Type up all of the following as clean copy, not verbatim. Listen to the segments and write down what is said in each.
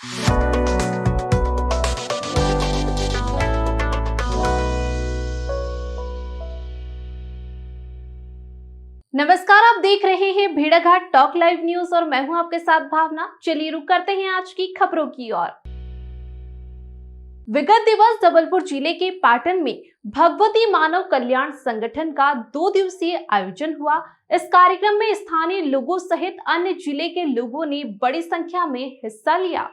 नमस्कार, आप देख रहे हैं भेड़ाघाट टॉक लाइव न्यूज और मैं हूं आपके साथ भावना। चलिए रुक करते हैं आज की खबरों की ओर। विगत दिवस जबलपुर जिले के पाटन में भगवती मानव कल्याण संगठन का 2 दिवसीय आयोजन हुआ। इस कार्यक्रम में स्थानीय लोगों सहित अन्य जिले के लोगों ने बड़ी संख्या में हिस्सा लिया।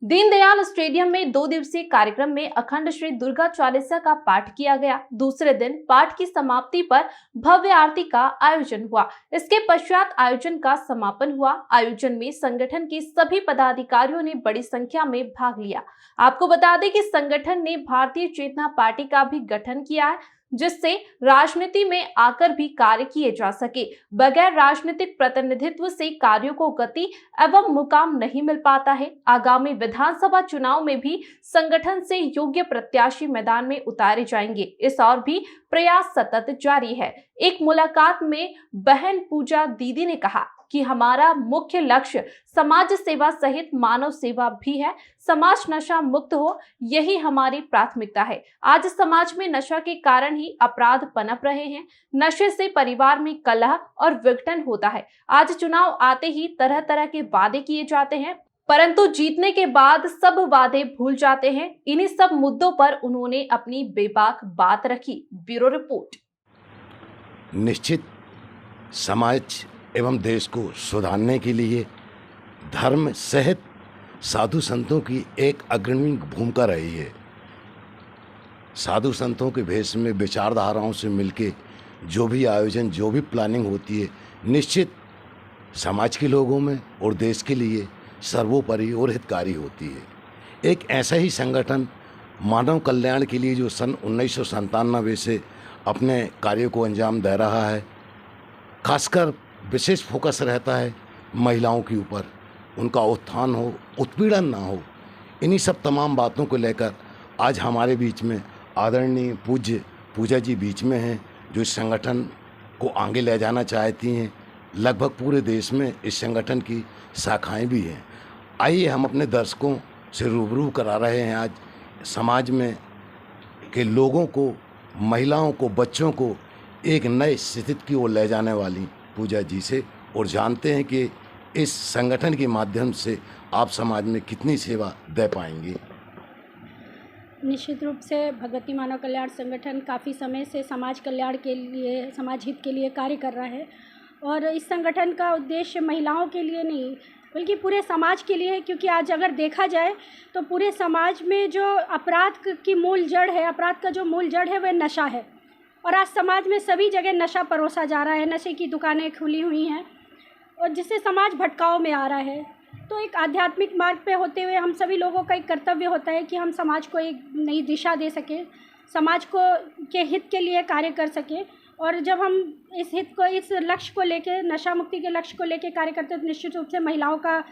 दीनदयाल स्टेडियम में 2 दिवसीय कार्यक्रम में अखंड श्री दुर्गा चालीसा का पाठ किया गया। दूसरे दिन पाठ की समाप्ति पर भव्य आरती का आयोजन हुआ। इसके पश्चात आयोजन का समापन हुआ। आयोजन में संगठन के सभी पदाधिकारियों ने बड़ी संख्या में भाग लिया। आपको बता दें कि संगठन ने भारतीय चेतना पार्टी का भी गठन किया है, जिससे राजनीति में आकर भी कार्य किए जा सके। बगैर राजनीतिक प्रतिनिधित्व से कार्यों को गति एवं मुकाम नहीं मिल पाता है। आगामी विधानसभा चुनाव में भी संगठन से योग्य प्रत्याशी मैदान में उतारे जाएंगे। इस और भी प्रयास सतत जारी है। एक मुलाकात में बहन पूजा दीदी ने कहा कि हमारा मुख्य लक्ष्य समाज सेवा सहित मानव सेवा भी है। समाज नशा मुक्त हो, यही हमारी प्राथमिकता है। आज समाज में नशा के कारण ही अपराध पनप रहे हैं। नशे से परिवार में कलह और विघटन होता है। आज चुनाव आते ही तरह तरह के वादे किए जाते हैं, परंतु जीतने के बाद सब वादे भूल जाते हैं। इन्हीं सब मुद्दों पर उन्होंने अपनी बेबाक बात रखी। Bureau report. निश्चित समाज एवं देश को सुधारने के लिए धर्म सहित साधु संतों की एक अग्रणी भूमिका रही है। साधु संतों के भेष में विचारधाराओं से मिलके जो भी आयोजन, जो भी प्लानिंग होती है, निश्चित समाज के लोगों में और देश के लिए सर्वोपरि और हितकारी होती है। एक ऐसा ही संगठन मानव कल्याण के लिए जो सन 1997 से अपने कार्यों को अंजाम दे रहा है, खासकर विशेष फोकस रहता है महिलाओं के ऊपर, उनका उत्थान हो, उत्पीड़न ना हो। इन्हीं सब तमाम बातों को लेकर आज हमारे बीच में आदरणीय पूज्य पूजा जी बीच में हैं, जो इस संगठन को आगे ले जाना चाहती हैं। लगभग पूरे देश में इस संगठन की शाखाएं भी हैं। आइए हम अपने दर्शकों से रूबरू करा रहे हैं आज समाज में के लोगों को, महिलाओं को, बच्चों को एक नए स्थिति की ओर ले जाने वाली पूजा जी से, और जानते हैं कि इस संगठन के माध्यम से आप समाज में कितनी सेवा दे पाएंगी। निश्चित रूप से भगवती मानव कल्याण संगठन काफ़ी समय से समाज कल्याण के लिए, समाज हित के लिए कार्य कर रहा है। और इस संगठन का उद्देश्य महिलाओं के लिए नहीं बल्कि पूरे समाज के लिए है, क्योंकि आज अगर देखा जाए तो पूरे समाज में जो अपराध की मूल जड़ है, अपराध का जो मूल जड़ है वह नशा है। और आज समाज में सभी जगह नशा परोसा जा रहा है, नशे की दुकानें खुली हुई हैं और जिससे समाज भटकाव में आ रहा है। तो एक आध्यात्मिक मार्ग पे होते हुए हम सभी लोगों का एक कर्तव्य होता है कि हम समाज को एक नई दिशा दे सकें, समाज को के हित के लिए कार्य कर सकें। और जब हम इस हित को, इस लक्ष्य को लेके, नशा मुक्ति के लक्ष्य को लेके कार्य करते हैं तो निश्चित रूप से महिलाओं का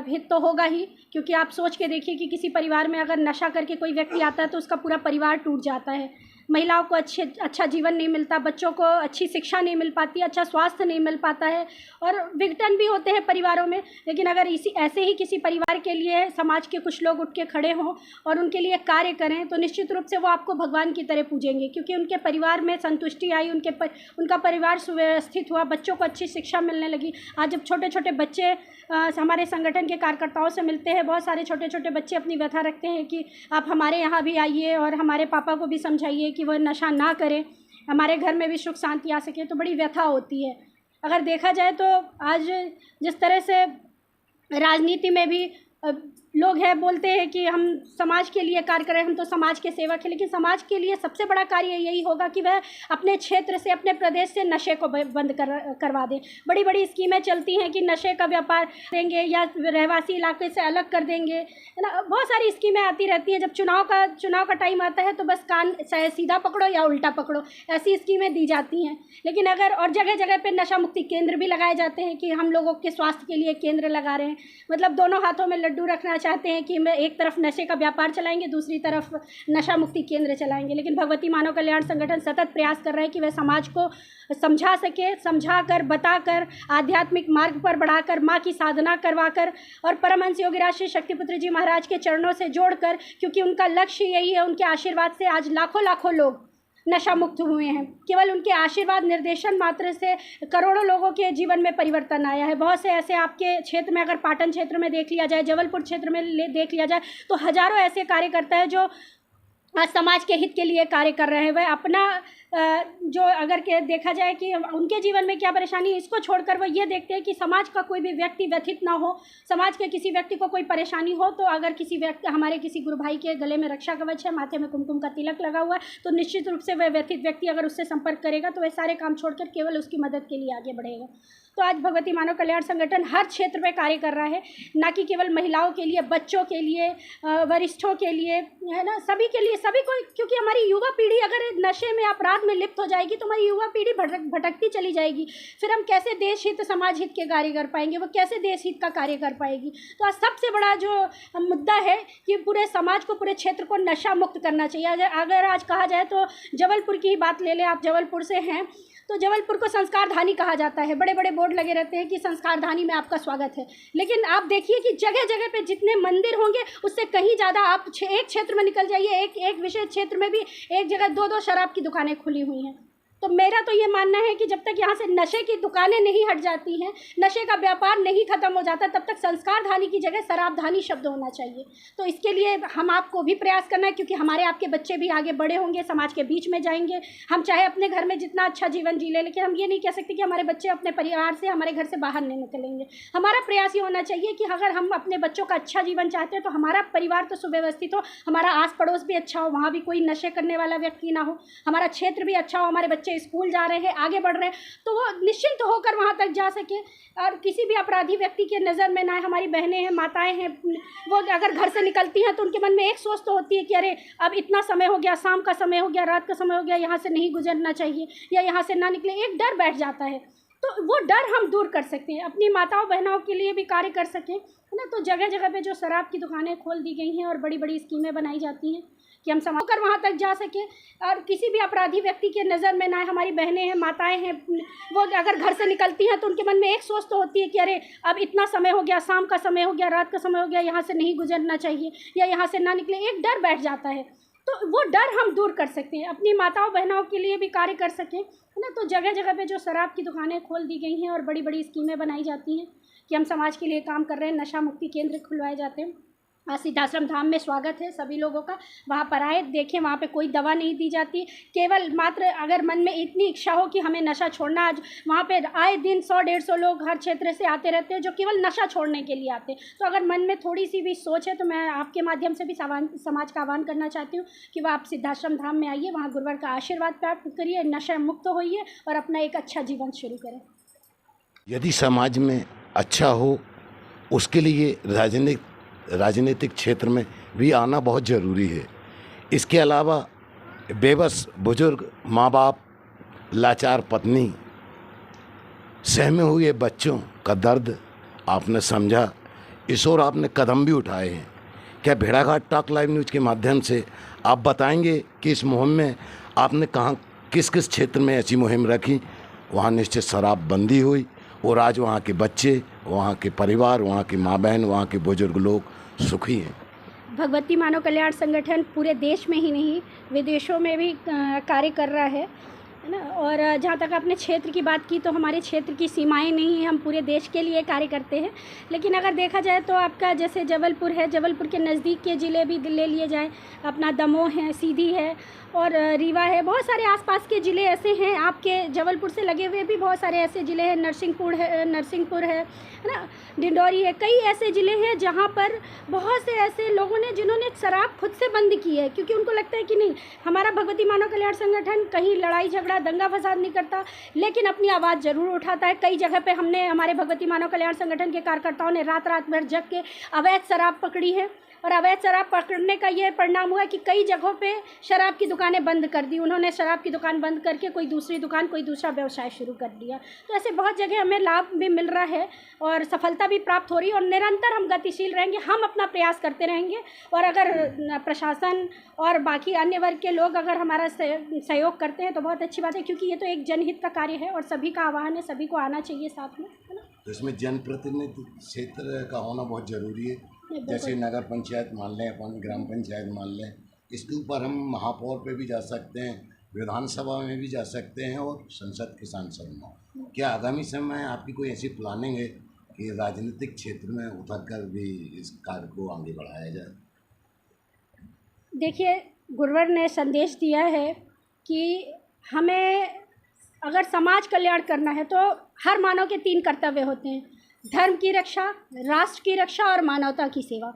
हित तो होगा ही। क्योंकि आप सोच के देखिए कि किसी परिवार में अगर नशा करके कोई व्यक्ति आता है तो उसका पूरा परिवार टूट जाता है। महिलाओं को अच्छा जीवन नहीं मिलता, बच्चों को अच्छी शिक्षा नहीं मिल पाती, अच्छा स्वास्थ्य नहीं मिल पाता है और विघटन भी होते हैं परिवारों में। लेकिन अगर ऐसे ही किसी परिवार के लिए समाज के कुछ लोग उठ के खड़े हों और उनके लिए कार्य करें तो निश्चित रूप से वो आपको भगवान की तरह पूजेंगे, क्योंकि उनके परिवार में संतुष्टि आई, उनका परिवार सुव्यवस्थित हुआ, बच्चों को अच्छी शिक्षा मिलने लगी। आज जब छोटे छोटे बच्चे हमारे संगठन के कार्यकर्ताओं से मिलते हैं, बहुत सारे छोटे छोटे बच्चे अपनी व्यथा रखते हैं कि आप हमारे यहाँ भी आइए और हमारे पापा को भी समझाइए कि वह नशा ना करें, हमारे घर में भी सुख शांति आ सके। तो बड़ी व्यथा होती है। अगर देखा जाए तो आज जिस तरह से राजनीति में भी लोग हैं, बोलते हैं कि हम समाज के लिए कार्य करें, हम तो समाज के सेवक हैं, लेकिन समाज के लिए सबसे बड़ा कार्य यही होगा कि वह अपने क्षेत्र से, अपने प्रदेश से नशे को बंद करवा दें। बड़ी बड़ी स्कीमें चलती हैं कि नशे का व्यापार देंगे या रहवासी इलाके से अलग कर देंगे, है ना। बहुत सारी स्कीमें आती रहती हैं। जब चुनाव का टाइम आता है तो बस कान चाहे सीधा पकड़ो या उल्टा पकड़ो, ऐसी स्कीमें दी जाती हैं। लेकिन अगर और जगह जगह पर नशा मुक्ति केंद्र भी लगाए जाते हैं कि हम लोगों के स्वास्थ्य के लिए केंद्र लगा रहे हैं, मतलब दोनों हाथों में लड्डू लड्डू रखना चाहते हैं कि मैं एक तरफ नशे का व्यापार चलाएंगे, दूसरी तरफ नशा मुक्ति केंद्र चलाएंगे। लेकिन भगवती मानव कल्याण संगठन सतत प्रयास कर रहा है कि वह समाज को समझा सके, समझाकर, बताकर, आध्यात्मिक मार्ग पर बढ़ाकर, माँ की साधना करवाकर और परमहंस योगीराज श्री शक्तिपुत्र जी महाराज के चरणों से जोड़कर, क्योंकि उनका लक्ष्य यही है। उनके आशीर्वाद से आज लाखों लाखों लोग नशा मुक्त हुए हैं। केवल उनके आशीर्वाद, निर्देशन मात्र से करोड़ों लोगों के जीवन में परिवर्तन आया है। बहुत से ऐसे आपके क्षेत्र में, अगर पाटन क्षेत्र में देख लिया जाए, जबलपुर क्षेत्र में देख लिया जाए, तो हजारों ऐसे कार्यकर्ता हैं जो आज समाज के हित के लिए कार्य कर रहे हैं। वह अपना जो अगर के देखा जाए कि उनके जीवन में क्या परेशानी है, इसको छोड़कर वो ये देखते हैं कि समाज का कोई भी व्यक्ति व्यथित ना हो, समाज के किसी व्यक्ति को कोई परेशानी हो तो अगर किसी व्यक्ति, हमारे किसी गुरु भाई के गले में रक्षा कवच है, माथे में कुमकुम का तिलक लगा हुआ है, तो निश्चित रूप से वह व्यथित व्यक्ति अगर उससे संपर्क करेगा तो वह सारे काम छोड़कर केवल उसकी मदद के लिए आगे बढ़ेगा। तो आज भगवती मानव कल्याण संगठन हर क्षेत्र में कार्य कर रहा है, ना कि केवल महिलाओं के लिए, बच्चों के लिए, वरिष्ठों के लिए, है ना, सभी के लिए, सभी को। क्योंकि हमारी युवा पीढ़ी अगर नशे में, अपराध में लिप्त हो जाएगी तो हमारी युवा पीढ़ी भटकती चली जाएगी। फिर हम कैसे देश हित, समाज हित के कार्य कर पाएंगे, वो कैसे देश हित का कार्य कर पाएगी। तो आज सबसे बड़ा जो मुद्दा है कि पूरे समाज को, पूरे क्षेत्र को नशा मुक्त करना चाहिए। अगर आज कहा जाए तो जबलपुर की ही बात ले लें, आप जबलपुर से हैं, तो जबलपुर को संस्कार धानी कहा जाता है। बड़े बड़े बोर्ड लगे रहते हैं कि संस्कार धानी में आपका स्वागत है। लेकिन आप देखिए कि जगह जगह पे जितने मंदिर होंगे उससे कहीं ज़्यादा आप एक क्षेत्र में निकल जाइए, एक विशेष क्षेत्र में भी एक जगह 2-2 शराब की दुकानें खुली हुई हैं। तो मेरा तो ये मानना है कि जब तक यहाँ से नशे की दुकानें नहीं हट जाती हैं, नशे का व्यापार नहीं खत्म हो जाता, तब तक संस्कार धानी की जगह शराबधानी शब्द होना चाहिए। तो इसके लिए हम आपको भी प्रयास करना है, क्योंकि हमारे आपके बच्चे भी आगे बड़े होंगे, समाज के बीच में जाएंगे। हम चाहे अपने घर में जितना अच्छा जीवन जी लें, लेकिन हम ये नहीं कह सकते कि हमारे बच्चे अपने परिवार से, हमारे घर से बाहर नहीं निकलेंगे। हमारा प्रयास ये होना चाहिए कि अगर हम अपने बच्चों का अच्छा जीवन चाहते हैं तो हमारा परिवार तो सुव्यवस्थित हो, हमारा आस पड़ोस भी अच्छा हो, वहाँ भी कोई नशे करने वाला व्यक्ति ना हो, हमारा क्षेत्र भी अच्छा हो, हमारे बच्चे स्कूल जा रहे हैं, आगे बढ़ रहे हैं, तो वो निश्चिंत होकर वहाँ तक जा सके और किसी भी अपराधी व्यक्ति के नज़र में ना आए। हमारी बहनें हैं, माताएं हैं, वो अगर घर से निकलती हैं तो उनके मन में एक सोच तो होती है कि अरे अब इतना समय हो गया, शाम का समय हो गया, रात का समय हो गया, यहाँ से नहीं गुजरना चाहिए या यहाँ से ना निकले, एक डर बैठ जाता है। तो वो डर हम दूर कर सकते हैं, अपनी माताओं बहनों के लिए भी कार्य कर सकें, है ना। तो जगह जगह पे जो शराब की दुकानें खोल दी गई हैं और बड़ी बड़ी स्कीमें बनाई जाती हैं कि हम समाज कर वहाँ तक जा सके और किसी भी अपराधी व्यक्ति के नज़र में ना आए। हमारी बहनें हैं, माताएं हैं, वो अगर घर से निकलती हैं तो उनके मन में एक सोच तो होती है कि अरे अब इतना समय हो गया, शाम का समय हो गया, रात का समय हो गया, यहाँ से नहीं गुजरना चाहिए या यहाँ से ना निकले, एक डर बैठ जाता है। तो वो डर हम दूर कर सकते हैं, अपनी माताओं बहनों के लिए भी कार्य कर सकें, है ना। तो जगह जगह पे जो शराब की दुकानें खोल दी गई हैं और बड़ी बड़ी स्कीमें बनाई जाती हैं कि हम समाज के लिए काम कर रहे हैं, नशा मुक्ति केंद्र खुलवाए जाते हैं। सिद्धाश्रम धाम में स्वागत है सभी लोगों का, वहाँ पर आए, देखें, वहाँ पे कोई दवा नहीं दी जाती, केवल मात्र अगर मन में इतनी इच्छा हो कि हमें नशा छोड़ना, आज वहाँ पे आए दिन 100-150 लोग हर क्षेत्र से आते रहते हैं जो केवल नशा छोड़ने के लिए आते हैं। तो अगर मन में थोड़ी सी भी सोच है तो मैं आपके माध्यम से भी समाज का आह्वान करना चाहती हूँ कि वह आप सिद्धाश्रम धाम में आइए, वहाँ गुरुवर का आशीर्वाद प्राप्त करिए, नशा मुक्त होइए और अपना एक अच्छा जीवन शुरू करें। यदि समाज में अच्छा हो उसके लिए राजनीतिक क्षेत्र में भी आना बहुत ज़रूरी है। इसके अलावा बेबस बुजुर्ग माँ बाप, लाचार पत्नी, सहमे हुए बच्चों का दर्द आपने समझा, इस ओर आपने कदम भी उठाए हैं। क्या भेड़ाघाट टॉक लाइव न्यूज़ के माध्यम से आप बताएंगे कि इस मुहिम में आपने कहाँ, किस किस क्षेत्र में ऐसी मुहिम रखी, वहाँ निश्चित शराबबंदी हुई और आज वहाँ के बच्चे, वहाँ के परिवार, वहाँ की माँ बहन, वहाँ के बुजुर्ग लोग सुखी हैं? भगवती मानव कल्याण संगठन पूरे देश में ही नहीं, विदेशों में भी कार्य कर रहा है ना। और जहाँ तक आपने क्षेत्र की बात की, तो हमारे क्षेत्र की सीमाएं नहीं हैं, हम पूरे देश के लिए कार्य करते हैं। लेकिन अगर देखा जाए तो आपका जैसे जबलपुर है, जबलपुर के नज़दीक के ज़िले भी ले लिए जाएँ, अपना दमोह है, सीधी है और रीवा है, बहुत सारे आसपास के ज़िले ऐसे हैं। आपके जबलपुर से लगे हुए भी बहुत सारे ऐसे ज़िले हैं, नरसिंहपुर है ना, डिंडौरी है, कई ऐसे ज़िले हैं जहाँ पर बहुत से ऐसे लोगों ने जिन्होंने शराब खुद से बंद की है, क्योंकि उनको लगता है कि नहीं, हमारा भगवती मानव कल्याण संगठन कहीं लड़ाई झगड़ा दंगा फसाद नहीं करता, लेकिन अपनी आवाज़ ज़रूर उठाता है। कई जगह पे हमने, हमारे भगवती मानव कल्याण संगठन के कार्यकर्ताओं ने रात रात भर जग के अवैध शराब पकड़ी है और अवैध शराब पकड़ने का ये परिणाम हुआ कि कई जगहों पे शराब की दुकानें बंद कर दी। उन्होंने शराब की दुकान बंद करके कोई दूसरी दुकान, कोई दूसरा व्यवसाय शुरू कर दिया। तो ऐसे बहुत जगह हमें लाभ भी मिल रहा है और सफलता भी प्राप्त हो रही है और निरंतर हम गतिशील रहेंगे, हम अपना प्रयास करते रहेंगे। और अगर प्रशासन और बाकी अन्य वर्ग के लोग अगर हमारा सहयोग करते हैं तो बहुत अच्छी बात है, क्योंकि ये तो एक जनहित का कार्य है और सभी का आह्वान है, सभी को आना चाहिए साथ में, है ना। तो इसमें जनप्रतिनिधि क्षेत्र का होना बहुत ज़रूरी है। जैसे नगर पंचायत मान लें, अपन ग्राम पंचायत मान लें, इसके ऊपर हम महापौर पे भी जा सकते हैं, विधानसभा में भी जा सकते हैं और संसद के सांसद में। क्या आगामी समय में आपकी कोई ऐसी प्लानिंग है कि राजनीतिक क्षेत्र में उतर कर भी इस कार्य को आगे बढ़ाया जाए? देखिए, गुरुवर ने संदेश दिया है कि हमें अगर समाज कल्याण करना है तो हर मानव के 3 कर्तव्य होते हैं: धर्म की रक्षा, राष्ट्र की रक्षा और मानवता की सेवा।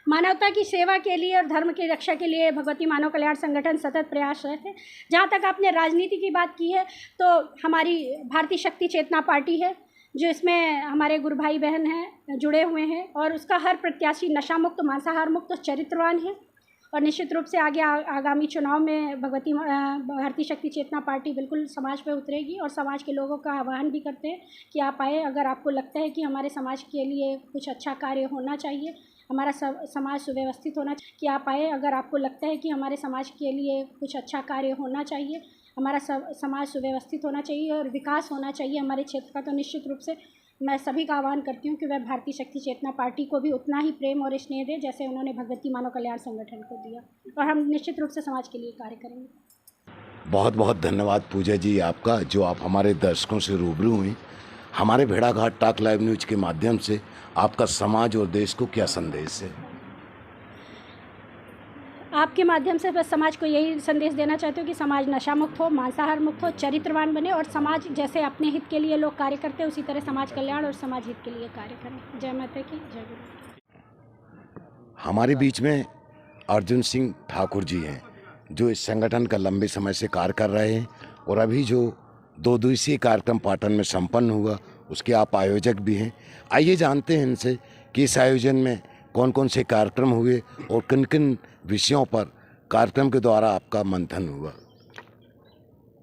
मानवता की सेवा के लिए और धर्म की रक्षा के लिए भगवती मानव कल्याण संगठन सतत प्रयासरत है। जहाँ तक आपने राजनीति की बात की है तो हमारी भारतीय शक्ति चेतना पार्टी है, जो इसमें हमारे गुरु भाई बहन हैं, जुड़े हुए हैं, और उसका हर प्रत्याशी नशा मुक्त, मांसाहार मुक्त और चरित्रवान है। और निश्चित रूप से आगे आगामी चुनाव में भारतीय शक्ति चेतना पार्टी बिल्कुल समाज पे उतरेगी और समाज के लोगों का आह्वान भी करते हैं कि आप आए। अगर आपको लगता है कि हमारे समाज के लिए कुछ अच्छा कार्य होना चाहिए, हमारा समाज सुव्यवस्थित होना चाहिए, कि आप आए। अगर आपको लगता है कि हमारे समाज के लिए कुछ अच्छा कार्य होना चाहिए, हमारा समाज सुव्यवस्थित होना चाहिए और विकास होना चाहिए हमारे क्षेत्र का, तो निश्चित रूप से मैं सभी का आह्वान करती हूँ कि वह भारतीय शक्ति चेतना पार्टी को भी उतना ही प्रेम और स्नेह दे जैसे उन्होंने भगवती मानव कल्याण संगठन को दिया, और हम निश्चित रूप से समाज के लिए कार्य करेंगे। बहुत बहुत धन्यवाद पूजा जी आपका, जो आप हमारे दर्शकों से रूबरू हुई। हमारे भेड़ाघाट टॉक लाइव न्यूज के माध्यम से आपका समाज और देश को क्या संदेश है? आपके माध्यम से बस समाज को यही संदेश देना चाहती हूँ कि समाज नशा मुक्त हो, मांसाहार मुक्त हो, चरित्रवान बने, और समाज जैसे अपने हित के लिए लोग कार्य करते हैं उसी तरह समाज कल्याण और समाज हित के लिए कार्य करें। जय माता की, जय गुरु। हमारे बीच में अर्जुन सिंह ठाकुर जी हैं, जो इस संगठन का लंबे समय से कार्य कर रहे हैं और अभी जो 2 दिवसीय कार्यक्रम पाटन में संपन्न हुआ उसके आप आयोजक भी हैं। आइए जानते हैं इनसे कि इस आयोजन में कौन कौन से कार्यक्रम हुए और किन किन विषयों पर कार्यक्रम के द्वारा आपका मंथन हुआ।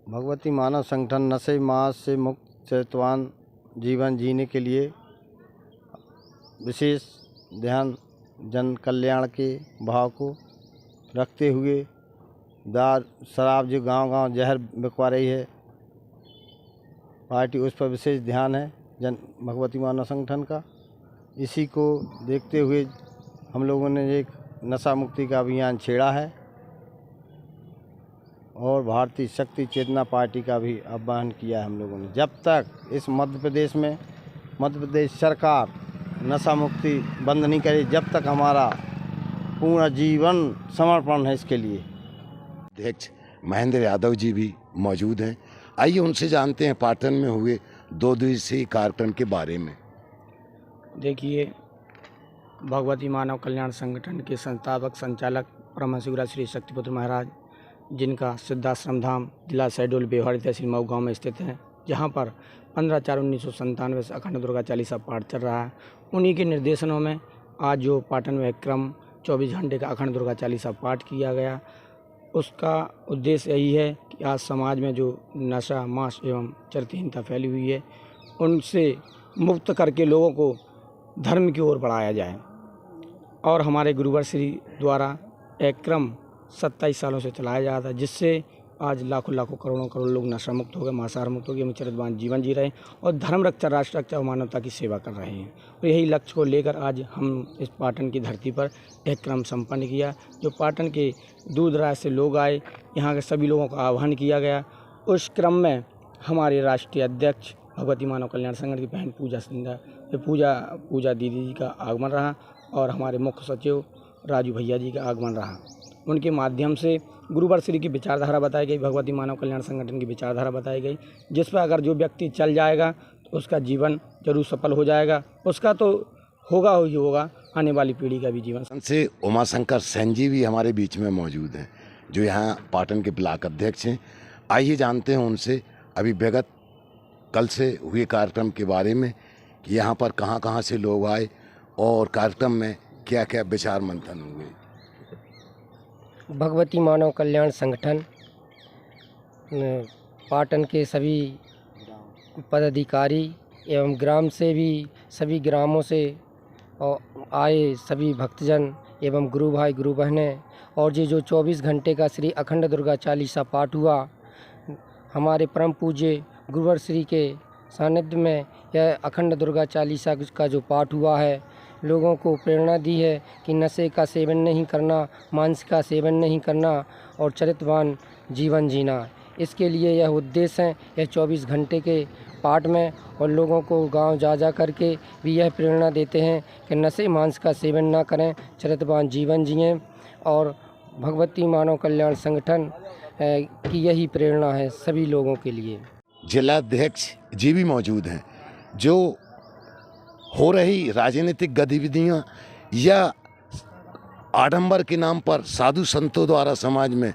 भगवती मानव संगठन नशे मास से मुक्त चरित्रवान जीवन जीने के लिए विशेष ध्यान जन कल्याण के भाव को रखते हुए शराब जो गांव-गांव जहर बिकवा रही है पार्टी, उस पर विशेष ध्यान है भगवती मानव संगठन का। इसी को देखते हुए हम लोगों ने एक नशा मुक्ति का अभियान छेड़ा है और भारतीय शक्ति चेतना पार्टी का भी आह्वान किया है हम लोगों ने। जब तक इस मध्य प्रदेश सरकार नशा मुक्ति बंद नहीं करे, जब तक हमारा पूरा जीवन समर्पण है इसके लिए। अध्यक्ष महेंद्र यादव जी भी मौजूद हैं। आइए उनसे जानते हैं पाटन में हुए 2 दिवसीय कार्यक्रम के बारे में। देखिए, भगवती मानव कल्याण संगठन के संस्थापक संचालक परम हंसगुरा श्री शक्तिपुत्र महाराज, जिनका सिद्धाश्रम धाम जिला शहडोल बेवहारी तहसील मऊ गाँव में स्थित है, जहाँ पर 15/4/1997 से अखंड दुर्गा चालीसा पाठ चल रहा है, उन्हीं के निर्देशनों में आज जो पाटन में क्रम 24 घंटे का अखंड दुर्गा चालीसा पाठ किया गया, उसका उद्देश्य यही है कि आज समाज में जो नशा मांस एवं चरित्रहीनता फैली हुई है, उनसे मुक्त करके लोगों को धर्म की ओर बढ़ाया जाए। और हमारे गुरुवर श्री द्वारा एक क्रम 27 सालों से चलाया जा रहा था, जिससे आज लाखों करोड़ों लोग नशा मुक्त हो गए, मांसाहार मुक्त हो गए, हम चरित्रवान जीवन जी रहे हैं और धर्म रक्षा, राष्ट्र रक्षा और मानवता की सेवा कर रहे हैं। और यही लक्ष्य को लेकर आज हम इस पाटन की धरती पर एक क्रम संपन्न किया। जो पाटन के दूर दराज से लोग आए, यहाँ के सभी लोगों का आह्वान किया गया। उस क्रम में हमारे राष्ट्रीय अध्यक्ष भगवती मानव कल्याण संगठन की बहन पूजा दीदी जी का आगमन रहा और हमारे मुख्य सचिव राजू भैया जी का आगमन रहा। उनके माध्यम से गुरुवर श्री की विचारधारा बताई गई, भगवती मानव कल्याण संगठन की विचारधारा बताई गई, जिस पर अगर जो व्यक्ति चल जाएगा तो उसका जीवन जरूर सफल हो जाएगा। उसका तो होगा ही होगा, आने वाली पीढ़ी का भी जीवन। से उमाशंकर सेन जी भी हमारे बीच में मौजूद हैं, जो यहाँ पाटन के ब्लॉक अध्यक्ष हैं। आइए जानते हैं उनसे अभी विगत कल से हुए कार्यक्रम के बारे में कि यहाँ पर कहाँ से लोग आए और कार्यक्रम में क्या क्या विचार मंथन हुए? भगवती मानव कल्याण संगठन पाटन के सभी पदाधिकारी एवं ग्राम से भी सभी ग्रामों से आए सभी भक्तजन एवं गुरु भाई गुरु बहनें और ये जो 24 घंटे का श्री अखंड दुर्गा चालीसा पाठ हुआ, हमारे परम पूज्य गुरुवर श्री के सानिध्य में यह अखंड दुर्गा चालीसा का जो पाठ हुआ है, लोगों को प्रेरणा दी है कि नशे का सेवन नहीं करना, मांस का सेवन नहीं करना और चरित्रवान जीवन जीना। इसके लिए यह उद्देश्य है यह 24 घंटे के पाठ में, और लोगों को गांव जा करके भी यह प्रेरणा देते हैं कि नशे मांस का सेवन ना करें, चरित्रवान जीवन जिएं। और भगवती मानव कल्याण संगठन की यही प्रेरणा है सभी लोगों के लिए। जिलाध्यक्ष जी भी मौजूद हैं। जो हो रही राजनीतिक गतिविधियां या आडंबर के नाम पर साधु संतों द्वारा समाज में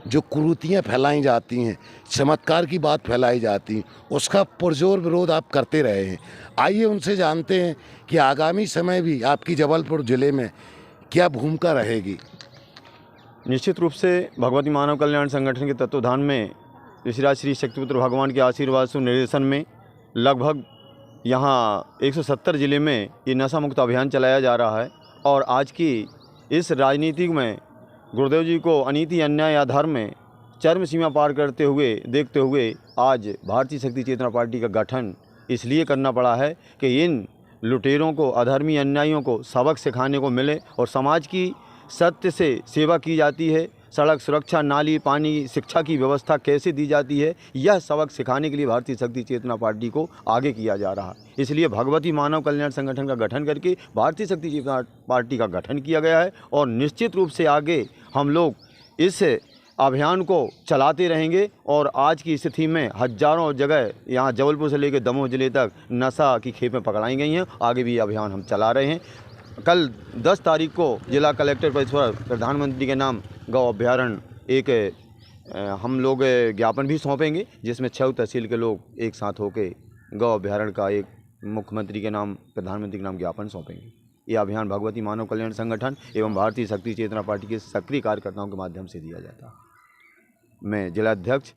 जो कुरीतियां फैलाई जाती हैं, चमत्कार की बात फैलाई जाती, उसका पुरजोर विरोध आप करते रहे हैं। आइए उनसे जानते हैं कि आगामी समय भी आपकी जबलपुर ज़िले में क्या भूमिका रहेगी। निश्चित रूप से भगवती मानव कल्याण संगठन के तत्वाधान में ऋषिराज श्री शक्तिपुत्र भगवान के आशीर्वाद से निर्देशन में लगभग यहाँ 170 ज़िले में ये नशा मुक्त अभियान चलाया जा रहा है। और आज की इस राजनीति में गुरुदेव जी को अनीति अन्याय अधर्म में चरम सीमा पार करते हुए देखते हुए आज भारतीय शक्ति चेतना पार्टी का गठन इसलिए करना पड़ा है कि इन लुटेरों को, अधर्मी अन्यायियों को सबक सिखाने को मिले और समाज की सत्य से सेवा की जाती है। सड़क सुरक्षा, नाली, पानी, शिक्षा की व्यवस्था कैसे दी जाती है, यह सबक सिखाने के लिए भारतीय शक्ति चेतना पार्टी को आगे किया जा रहा है। इसलिए भगवती मानव कल्याण संगठन का गठन करके भारतीय शक्ति चेतना पार्टी का गठन किया गया है। और निश्चित रूप से आगे हम लोग इस अभियान को चलाते रहेंगे। और आज की स्थिति में हजारों जगह यहाँ जबलपुर से लेकर दमोह जिले तक नशा की खेपें पकड़ाई गई हैं। आगे भी अभियान हम चला रहे हैं। कल 10 तारीख को जिला कलेक्टर परिसर प्रधानमंत्री के नाम गौ अभ्यारण्य एक हम लोग ज्ञापन भी सौंपेंगे, जिसमें 6 तहसील के लोग एक साथ होकर गौ अभ्यारण्य का एक मुख्यमंत्री के नाम, प्रधानमंत्री के नाम ज्ञापन सौंपेंगे। ये अभियान भगवती मानव कल्याण संगठन एवं भारतीय शक्ति चेतना पार्टी के सक्रिय कार्यकर्ताओं के माध्यम से दिया जाता है। मैं जिलाध्यक्ष